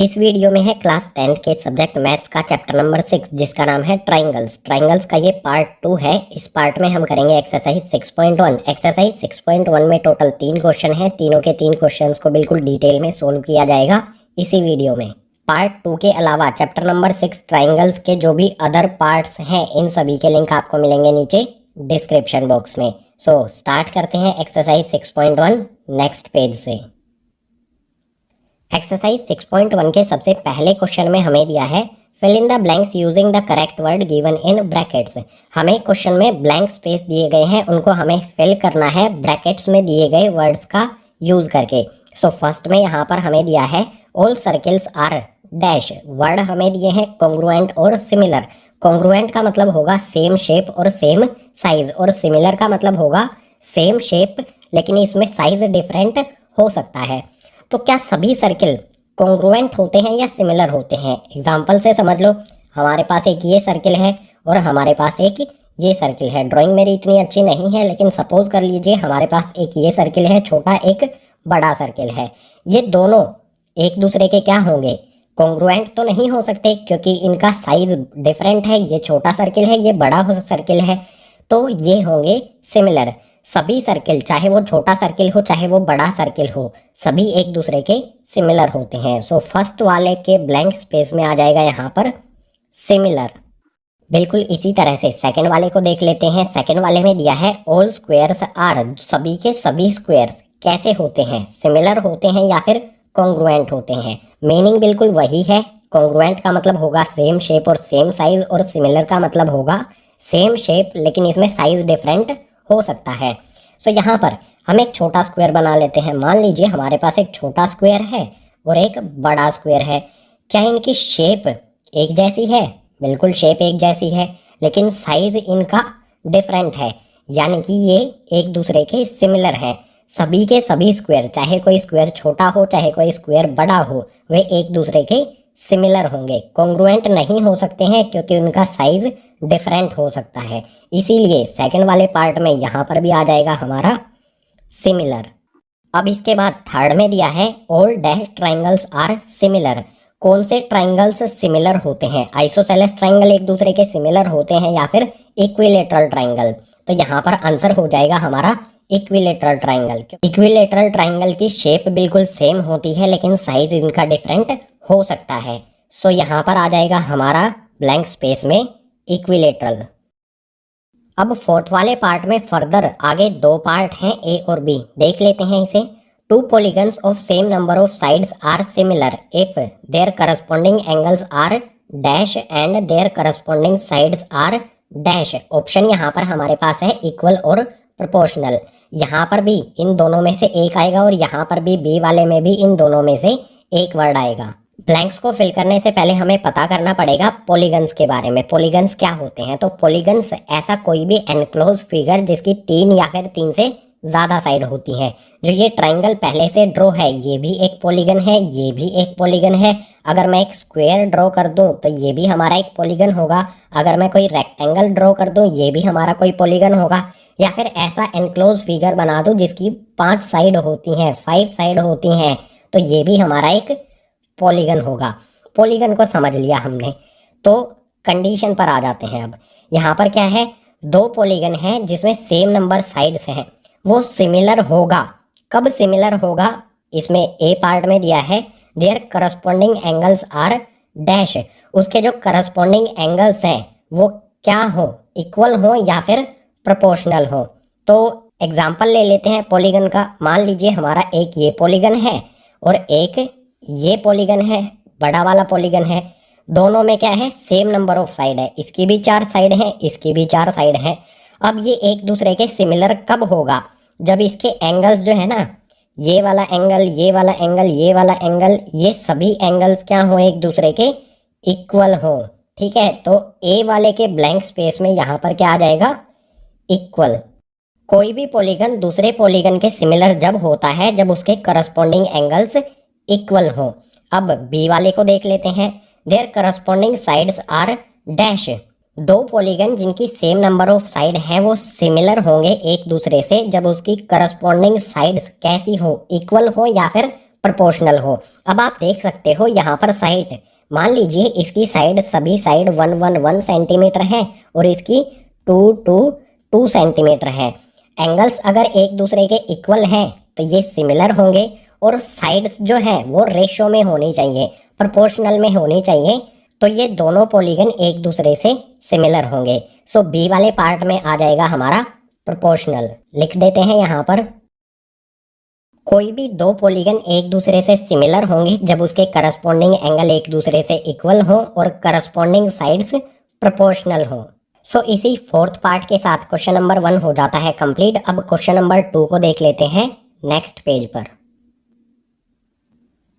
इस वीडियो में है क्लास 10th के सब्जेक्ट मैथ्स का चैप्टर नंबर 6 जिसका नाम है ट्राइंगल्स। ट्राइंगल्स का ये पार्ट 2 है। इस पार्ट में हम करेंगे एक्सरसाइज 6.1। एक्सरसाइज 6.1 में टोटल 3 क्वेश्चन हैं। तीनों के 3 क्वेश्चंस को बिल्कुल डिटेल में सोल्व किया जाएगा इसी वीडियो में। पार्ट 2 के अलावा चैप्टर नंबर 6 ट्राइंगल्स के जो भी अदर पार्ट्स हैं इन सभी के लिंक आपको मिलेंगे नीचे डिस्क्रिप्शन बॉक्स में। सो स्टार्ट करते हैं एक्सरसाइज 6.1 नेक्स्ट पेज से। एक्सरसाइज 6.1 के सबसे पहले क्वेश्चन में हमें दिया है fill in the blanks using the correct word given in brackets. हमें क्वेश्चन में ब्लैंक स्पेस दिए गए हैं, उनको हमें फिल करना है ब्रैकेट्स में दिए गए वर्ड्स का यूज करके। सो फर्स्ट में यहाँ पर हमें दिया है all circles are dash. Word हमें दिए हैं कॉन्ग्रुएंट और सिमिलर। कॉन्ग्रुएंट का मतलब होगा सेम शेप और सेम साइज, और सिमिलर का मतलब होगा सेम शेप लेकिन इसमें साइज डिफरेंट हो सकता है। तो क्या सभी सर्किल कॉन्ग्रुएंट होते हैं या सिमिलर होते हैं? एग्जाम्पल से समझ लो, हमारे पास एक ये सर्किल है और हमारे पास एक ये सर्किल है। ड्राइंग मेरी इतनी अच्छी नहीं है लेकिन सपोज कर लीजिए हमारे पास एक ये सर्किल है छोटा, एक बड़ा सर्किल है। ये दोनों एक दूसरे के क्या होंगे? कॉन्ग्रुएंट तो नहीं हो सकते क्योंकि इनका साइज डिफरेंट है। ये छोटा सर्किल है, ये बड़ा सर्किल है, तो ये होंगे सिमिलर। सभी सर्किल चाहे वो छोटा सर्किल हो चाहे वो बड़ा सर्किल हो, सभी एक दूसरे के सिमिलर होते हैं। सो फर्स्ट वाले के ब्लैंक स्पेस में आ जाएगा यहाँ पर सिमिलर। बिल्कुल इसी तरह से सेकंड वाले को देख लेते हैं। सेकंड वाले में दिया है ऑल स्क्वायर्स आर। सभी के सभी स्क्वायर्स कैसे होते हैं? सिमिलर होते हैं या फिर कॉन्ग्रुएंट होते हैं? मीनिंग बिल्कुल वही है। कॉन्ग्रुएंट का मतलब होगा सेम शेप और सेम साइज, और सिमिलर का मतलब होगा सेम शेप लेकिन इसमें साइज डिफरेंट हो सकता है। सो यहाँ पर हम एक छोटा स्क्वायर बना लेते हैं। मान लीजिए हमारे पास एक छोटा स्क्वायर है और एक बड़ा स्क्वायर है। क्या इनकी शेप एक जैसी है? बिल्कुल शेप एक जैसी है लेकिन साइज इनका डिफरेंट है, यानी कि ये एक दूसरे के सिमिलर है। सभी के सभी स्क्वायर, चाहे कोई स्क्वायर छोटा हो चाहे कोई स्क्वायर बड़ा हो, वे एक दूसरे के सिमिलर होंगे। कॉन्ग्रुएंट नहीं हो सकते हैं क्योंकि उनका साइज डिफरेंट हो सकता है। इसीलिए सेकंड वाले पार्ट में यहाँ पर भी आ जाएगा हमारा सिमिलर। अब इसके बाद थर्ड में दिया है all dash triangles are similar. कौन से ट्राइंगल्स सिमिलर होते हैं? आइसोसेलेस ट्राइंगल एक दूसरे के सिमिलर होते हैं या फिर इक्विलेटरल ट्राइंगल? तो यहाँ पर आंसर हो जाएगा हमारा इक्विलेटरल ट्राइंगल। इक्विलेटरल ट्राइंगल की शेप बिल्कुल सेम होती है लेकिन साइज इनका डिफरेंट हो सकता है। सो यहाँ पर आ जाएगा हमारा ब्लैंक स्पेस में इक्विलेटरल। अब फोर्थ वाले पार्ट में फर्दर आगे दो पार्ट हैं ए और बी, देख लेते हैं इसे। Two polygons of same number of sides are similar if their corresponding angles are dash and their corresponding sides are dash. Option यहाँ पर हमारे पास है इक्वल और प्रोपोर्शनल। यहाँ पर भी इन दोनों में से एक आएगा और यहाँ पर भी बी वाले में भी इन दोनों में से एक वर्ड आएगा। ब्लैंक्स को फिल करने से पहले हमें पता करना पड़ेगा पॉलीगन्स के बारे में। पॉलीगन्स क्या होते हैं? तो पॉलीगन्स ऐसा कोई भी एनक्लोज फिगर जिसकी 3 या फिर 3 से ज़्यादा साइड होती है। जो ये ट्राइंगल पहले से ड्रॉ है ये भी एक पॉलीगन है, ये भी एक पॉलीगन है। अगर मैं एक स्क्वायर ड्रॉ कर दूं तो ये भी हमारा एक पॉलीगन होगा। अगर मैं कोई रेक्टेंगल ड्रॉ कर दूं ये भी हमारा कोई पॉलीगन होगा। या फिर ऐसा एनक्लोज फिगर बना दूं जिसकी 5 साइड होती हैं, 5 साइड होती हैं, तो ये भी हमारा एक पॉलीगन होगा। पॉलीगन को समझ लिया हमने, तो कंडीशन पर आ जाते हैं। अब यहाँ पर क्या है? दो पॉलीगन है जिसमें सेम नंबर साइड्स हैं, वो सिमिलर होगा। कब सिमिलर होगा? इसमें ए पार्ट में दिया है their corresponding angles are dash. उसके जो करस्पॉन्डिंग एंगल्स हैं वो क्या हो? इक्वल हो या फिर प्रोपोर्शनल हो। तो एग्जाम्पल ले लेते हैं पॉलीगन का। मान लीजिए हमारा एक ये पॉलीगन है और एक ये पॉलीगन है, बड़ा वाला पॉलीगन है। दोनों में क्या है? सेम नंबर ऑफ साइड है। इसकी भी 4 साइड है, इसकी भी 4 साइड है। अब ये एक दूसरे के सिमिलर कब होगा? जब इसके एंगल्स जो है ना, ये वाला एंगल, ये वाला एंगल, ये वाला एंगल, ये सभी एंगल्स क्या हो? एक दूसरे के इक्वल हो। ठीक है, तो ए वाले के ब्लैंक स्पेस में यहाँ पर क्या आ जाएगा? इक्वल। कोई भी पॉलीगन दूसरे पॉलीगन के सिमिलर जब होता है जब उसके करस्पॉन्डिंग एंगल्स इक्वल हो। अब बी वाले को देख लेते हैं। Their corresponding sides are dash. दो पॉलीगन जिनकी सेम नंबर ऑफ साइड है वो सिमिलर होंगे एक दूसरे से जब उसकी करस्पॉन्डिंग साइड्स कैसी हो? इक्वल हो या फिर प्रोपोर्शनल हो। अब आप देख सकते हो यहाँ पर साइड, मान लीजिए इसकी साइड, सभी साइड 1 सेंटीमीटर है और इसकी 2 सेंटीमीटर है। एंगल्स अगर एक दूसरे के इक्वल हैं तो ये सिमिलर होंगे, और साइड्स जो हैं वो रेशो में होनी चाहिए, प्रोपोर्शनल में होनी चाहिए, तो ये दोनों पॉलीगन एक दूसरे से सिमिलर होंगे। सो बी वाले पार्ट में आ जाएगा हमारा प्रोपोर्शनल। लिख देते हैं यहाँ पर, कोई भी दो पॉलीगन एक दूसरे से सिमिलर होंगे जब उसके करस्पॉन्डिंग एंगल एक दूसरे से इक्वल हो और करस्पॉन्डिंग साइड्स प्रोपोर्शनल हो। सो इसी फोर्थ पार्ट के साथ क्वेश्चन नंबर 1 हो जाता है कंप्लीट। अब क्वेश्चन नंबर 2 को देख लेते हैं नेक्स्ट पेज पर।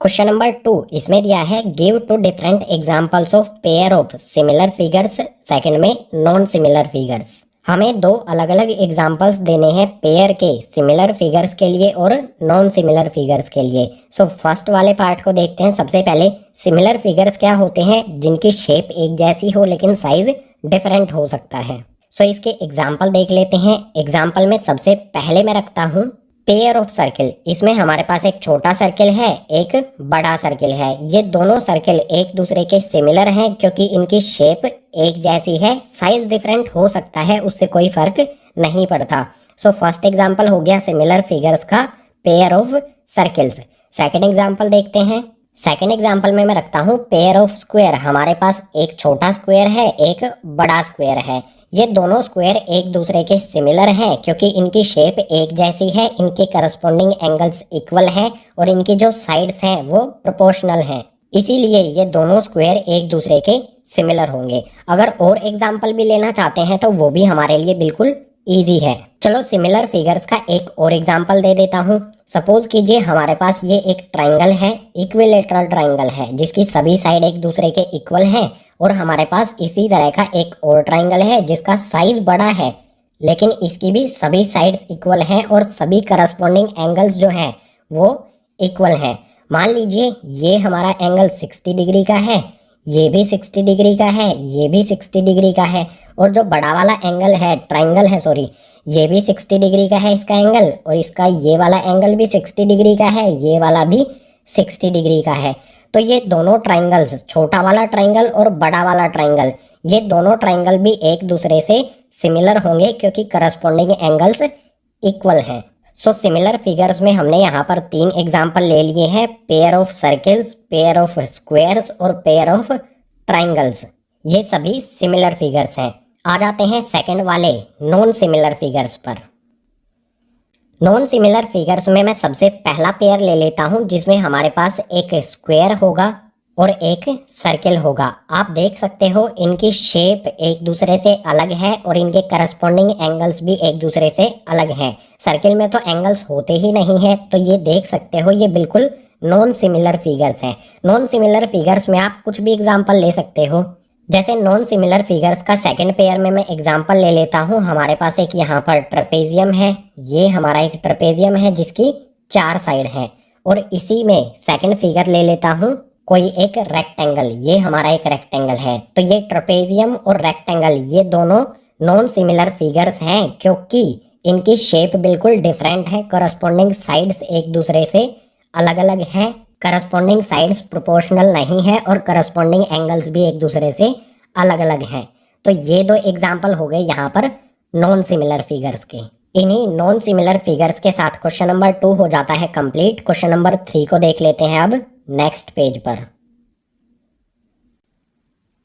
क्वेश्चन नंबर 2 इसमें दिया है, give 2 different examples of pair of similar figures, second में नॉन सिमिलर फिगर्स। हमें दो अलग अलग एग्जांपल्स देने हैं पेयर के, सिमिलर फिगर्स के लिए और नॉन सिमिलर फिगर्स के लिए। सो फर्स्ट वाले पार्ट को देखते हैं। सबसे पहले सिमिलर फिगर्स क्या होते हैं? जिनकी शेप एक जैसी हो लेकिन साइज डिफरेंट हो सकता है। सो इसके एग्जाम्पल देख लेते हैं। एग्जाम्पल में सबसे पहले मैं रखता हूँ पेयर ऑफ सर्किल। इसमें हमारे पास एक छोटा सर्किल है, एक बड़ा सर्किल है। ये दोनों सर्किल एक दूसरे के सिमिलर हैं क्योंकि इनकी शेप एक जैसी है, साइज डिफरेंट हो सकता है, उससे कोई फर्क नहीं पड़ता। सो फर्स्ट एग्जाम्पल हो गया सिमिलर फिगर्स का pair of circles. Second example देखते हैं। सेकंड एग्जाम्पल में मैं रखता हूँ पेयर ऑफ स्क्वायर। हमारे पास एक छोटा स्क्वायर है, एक बड़ा स्क्वायर है। ये दोनों स्क्वायर एक दूसरे के सिमिलर हैं क्योंकि इनकी शेप एक जैसी है, इनके करस्पॉन्डिंग एंगल्स इक्वल हैं और इनकी जो साइड्स हैं वो प्रोपोर्शनल हैं। इसीलिए ये दोनों स्क्वायर एक दूसरे के सिमिलर होंगे। अगर और एग्जाम्पल भी लेना चाहते हैं तो वो भी हमारे लिए बिल्कुल इजी है। चलो सिमिलर फिगर्स का एक और एग्जाम्पल दे देता हूँ। सपोज कीजिए हमारे पास ये एक ट्राइंगल है, इक्विलेटरल ट्राइंगल है, जिसकी सभी साइड एक दूसरे के इक्वल हैं, और हमारे पास इसी तरह का एक और ट्राइंगल है जिसका साइज बड़ा है लेकिन इसकी भी सभी साइड्स इक्वल हैं और सभी करस्पॉन्डिंग एंगल्स जो हैं वो इक्वल हैं। मान लीजिए ये हमारा एंगल 60 डिग्री का है, ये भी 60 डिग्री का है, ये भी 60 डिग्री का है, और जो बड़ा वाला एंगल है, ट्राइंगल है सॉरी, ये भी 60 डिग्री का है इसका एंगल, और इसका ये वाला एंगल भी 60 डिग्री का है, ये वाला भी 60 डिग्री का है। तो ये दोनों ट्राइंगल्स, छोटा वाला ट्राइंगल और बड़ा वाला ट्राइंगल, ये दोनों ट्राइंगल भी एक दूसरे से सिमिलर होंगे क्योंकि करस्पॉन्डिंग एंगल्स इक्वल हैं। सो सिमिलर फिगर्स में हमने यहाँ पर 3 एग्जाम्पल ले लिए हैं, pair of circles, pair of squares और पेयर ऑफ ट्राइंगल्स। ये सभी सिमिलर फिगर्स हैं। आ जाते हैं सेकंड वाले नॉन सिमिलर फिगर्स पर। नॉन सिमिलर फिगर्स में मैं सबसे पहला पेयर ले लेता हूं जिसमें हमारे पास एक स्क्वायर होगा और एक सर्किल होगा। आप देख सकते हो इनकी शेप एक दूसरे से अलग है और इनके करस्पॉन्डिंग एंगल्स भी एक दूसरे से अलग हैं। सर्किल में तो एंगल्स होते ही नहीं है, तो ये देख सकते हो ये बिल्कुल नॉन सिमिलर फिगर्स हैं। नॉन सिमिलर फिगर्स में आप कुछ भी एग्जाम्पल ले सकते हो। जैसे नॉन सिमिलर फिगर्स का सेकंड पेयर में मैं एग्जांपल ले लेता हूँ। हमारे पास एक यहाँ पर ट्रेपेजियम है, ये हमारा एक ट्रेपेजियम है जिसकी 4 साइड हैं, और इसी में सेकंड फिगर ले लेता हूँ कोई एक रेक्टेंगल, ये हमारा एक रेक्टेंगल है। तो ये ट्रेपेजियम और रेक्टेंगल ये दोनों नॉन सिमिलर फिगर्स हैं क्योंकि इनकी शेप बिल्कुल डिफरेंट है, करस्पॉन्डिंग साइड्स एक दूसरे से अलग अलग हैं, करस्पॉन्डिंग साइड्स प्रोपोर्शनल नहीं है और करस्पॉन्डिंग एंगल्स भी एक दूसरे से अलग अलग हैं। तो ये 2 एग्जाम्पल हो गए यहाँ पर नॉन सिमिलर फिगर्स के। इन्हीं नॉन सिमिलर फिगर्स के साथ क्वेश्चन नंबर 2 हो जाता है कंप्लीट। क्वेश्चन नंबर 3 को देख लेते हैं अब नेक्स्ट पेज पर।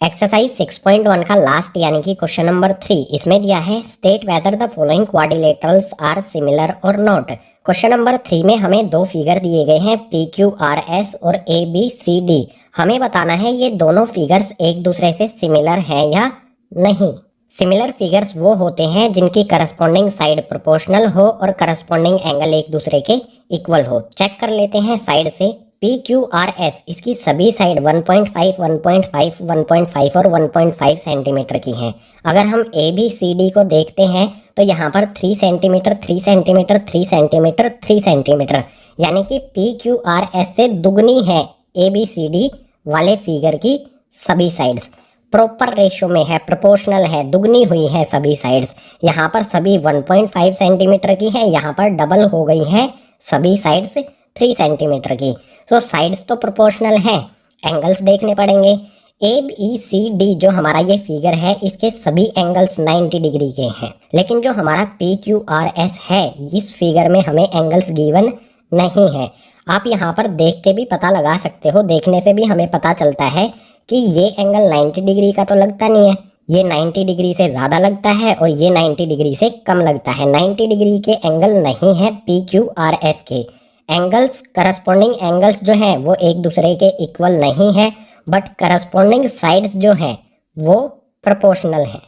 एक्सरसाइज 6.1 का लास्ट यानी कि क्वेश्चन नंबर 3, इसमें दिया है state whether the following quadrilaterals are similar और नॉट। क्वेश्चन नंबर 3 में हमें 2 फिगर दिए गए हैं PQRS और ABCD। हमें बताना है ये दोनों फिगर्स एक दूसरे से सिमिलर हैं या नहीं। सिमिलर फिगर्स वो होते हैं जिनकी करस्पॉन्डिंग साइड प्रोपोर्शनल हो और करस्पॉन्डिंग एंगल एक दूसरे के इक्वल हो। चेक कर लेते हैं साइड से। PQRS इसकी सभी साइड 1.5, 1.5, 1.5 और 1.5 सेंटीमीटर की हैं। अगर हम ABCD को देखते हैं तो यहाँ पर 3 सेंटीमीटर, 3 सेंटीमीटर, 3 सेंटीमीटर, 3 सेंटीमीटर, यानी कि PQRS से दुगनी है ABCD वाले फिगर की सभी साइड्स। प्रॉपर रेशो में है, प्रोपोर्शनल है, दुगनी हुई है सभी साइड्स। यहाँ पर सभी 1.5 सेंटीमीटर की है, यहाँ पर डबल हो गई है सभी साइड्स 3 सेंटीमीटर की। तो साइड्स तो प्रोपोर्शनल है, एंगल्स देखने पड़ेंगे। ABCD जो हमारा ये फिगर है इसके सभी एंगल्स 90 डिग्री के हैं, लेकिन जो हमारा PQRS है इस फिगर में हमें एंगल्स गिवन नहीं है। आप यहाँ पर देख के भी पता लगा सकते हो, देखने से भी हमें पता चलता है कि ये एंगल 90 डिग्री का तो लगता नहीं है, ये 90 डिग्री से ज़्यादा लगता है और ये 90 डिग्री से कम लगता है। 90 डिग्री के एंगल नहीं है PQRS के। एंगल्स करस्पॉन्डिंग एंगल्स जो हैं वो एक दूसरे के इक्वल नहीं है, बट करस्पॉन्डिंग साइड्स जो हैं वो प्रोपोर्शनल हैं।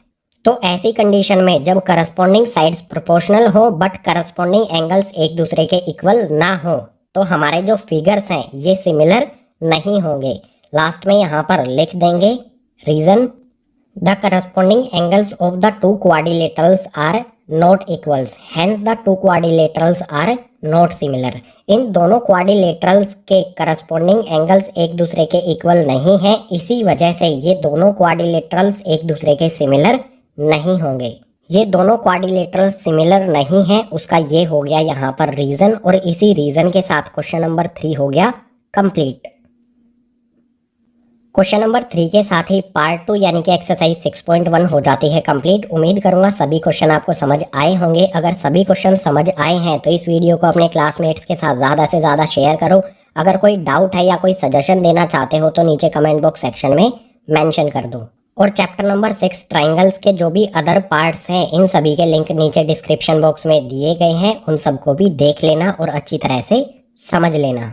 तो ऐसी कंडीशन में जब करस्पॉन्डिंग साइड्स प्रोपोर्शनल हो बट करस्पॉन्डिंग एंगल्स एक दूसरे के इक्वल ना हो तो हमारे जो फिगर्स हैं ये सिमिलर नहीं होंगे। लास्ट में यहाँ पर लिख देंगे reason, the corresponding angles of the two quadrilaterals are not equals, hence the two quadrilaterals are not similar. इन दोनों क्वाड्रिलेटरल्स के करस्पॉन्डिंग एंगल्स एक दूसरे के इक्वल नहीं है, इसी वजह से ये दोनों क्वाड्रिलेटरल्स एक दूसरे के सिमिलर नहीं होंगे। ये दोनों क्वाड्रिलेटरल्स सिमिलर नहीं है, उसका ये हो गया यहाँ पर रीजन, और इसी रीजन के साथ क्वेश्चन नंबर 3 हो गया कंप्लीट। क्वेश्चन नंबर 3 के साथ ही पार्ट 2 यानी कि एक्सरसाइज 6.1 हो जाती है कंप्लीट। उम्मीद करूंगा सभी क्वेश्चन आपको समझ आए होंगे। अगर सभी क्वेश्चन समझ आए हैं तो इस वीडियो को अपने क्लासमेट्स के साथ ज़्यादा से ज़्यादा शेयर करो। अगर कोई डाउट है या कोई सजेशन देना चाहते हो तो नीचे कमेंट बॉक्स सेक्शन में मेंशन कर दो। और चैप्टर नंबर 6 ट्राइंगल्स के जो भी अदर पार्ट्स हैं इन सभी के लिंक नीचे डिस्क्रिप्शन बॉक्स में दिए गए हैं, उन सबको भी देख लेना और अच्छी तरह से समझ लेना।